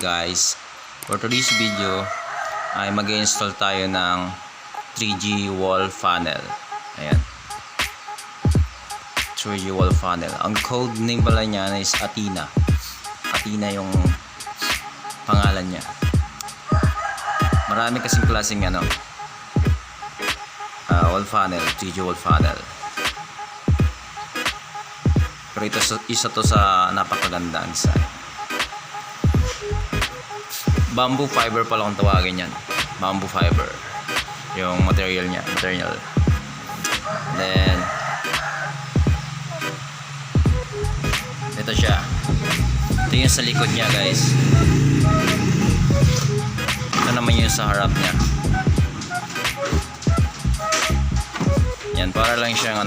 guys, for today's video ay mag-install tayo ng 3G wall funnel. Ayan, 3G wall funnel. Ang code name pala niya is Athena. Athena yung pangalan niya. Marami kasing klaseng wall funnel, 3G wall funnel. Pero ito isa to sa napakaganda ang design. Bamboo fiber pala kung tawagin yan. Bamboo fiber yung material niya, then ito siya. Ito yung sa likod niya, guys. Ito naman yung sa harap niya. Yan, para lang siyang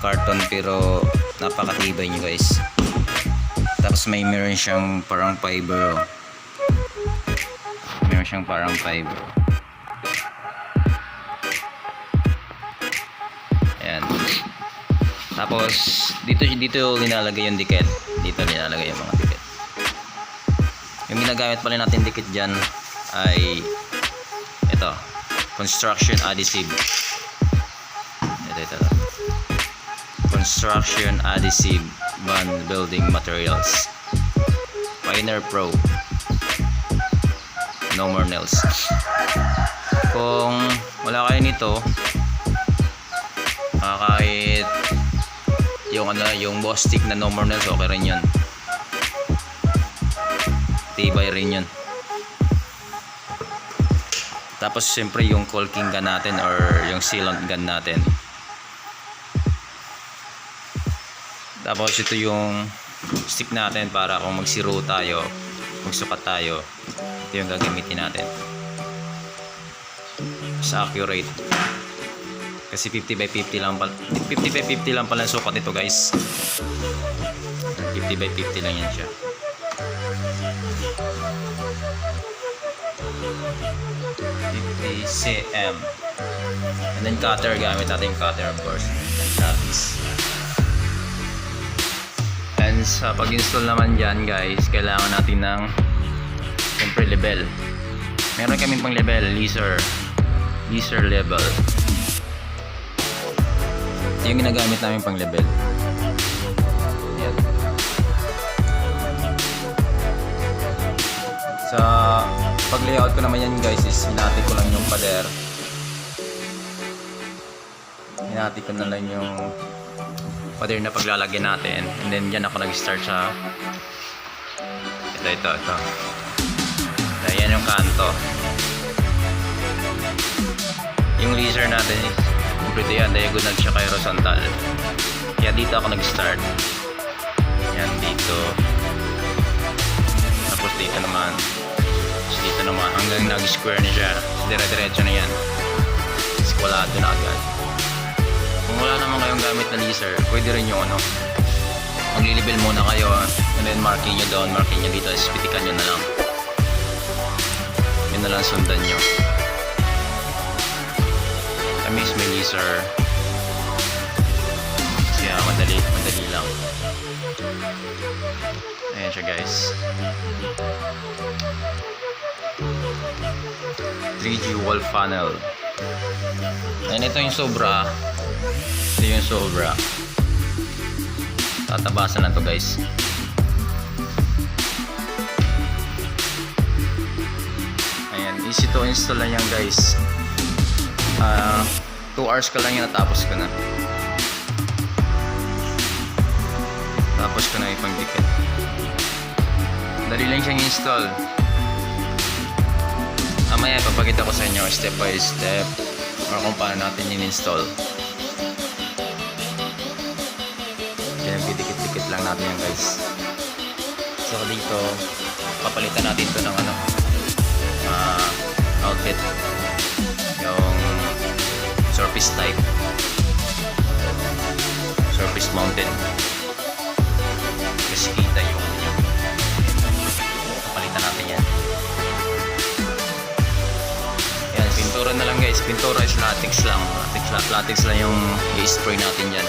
karton, pero napakatibay niya, guys. Tapos meron siyang parang fiber. Meron siyang parang fiber. Ayan. Tapos dito linalagay yung dikit. Dito linalagay yung mga dikit. Yung ginagamit pala natin dikit dyan ay ito, construction adhesive. Ito. Construction adhesive bund building materials. Pioneer Pro. No more nails. Kung wala kayo nito, kahit yung boss stick na no more nails, okay rin yun. Tibay rin yun. Tapos siyempre yung caulking gun natin or yung sealant gun natin. Tapos ito yung stick natin para kung magsiro tayo, magsukat tayo, ito yung gagamitin natin. Sa accurate. Kasi 50 by 50 lang pala. 50 by 50 lang pala ang sukat nito, guys. 50 by 50 lang yan siya. cm. And then cutter, gamit natin yung cutter, of course. Lapis. And sa pag-install naman dyan, guys, kailangan natin ng siyempre level. Meron kaming pang level, laser level. Ito yung ginagamit namin pang level. Yan. Sa pag-layout ko naman yan, guys, is hinati ko lang yung pader. Hinati ko na lang yung pader na paglalagyan natin, and then dyan ako nag-start sa ito. Ayan yung kanto. Yung laser natin, kompleto yan, diagonal siya kay horizontal. Kaya dito ako nag-start. Yan dito. Tapos dito naman. Tapos dito naman hanggang nag-square na siya. Dire-diretso na yan. Squalado na agad. Kung wala naman kayong gamit na laser, pwede rin yung maglilibel muna kayo, and then marking nyo down, marking nyo dito, pitikan nyo na lang. Yun na lang sundan nyo. Kami is may laser, kaya madali lang. Ayan siya, guys. 3G wall funnel. And ito yung sobra. Tatabasan na to, guys. Ayan, easy to install lang yan, guys. 2 hours ka lang yan, natapos ko na. Tapos ko na ipangdikit. Dali lang siyang install. Mamaya papakita ko sa inyo step by step or kung paano natin in-install. Dikit-dikit lang natin yan, guys. So dito papalitan natin ito ng outlet, yung surface type, surface mounted, kasi kita yung papalitan natin yan. Yan, pintura na lang, guys. Pintura is latex lang. Latex lang yung i-spray natin yan.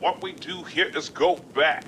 What we do here is go back.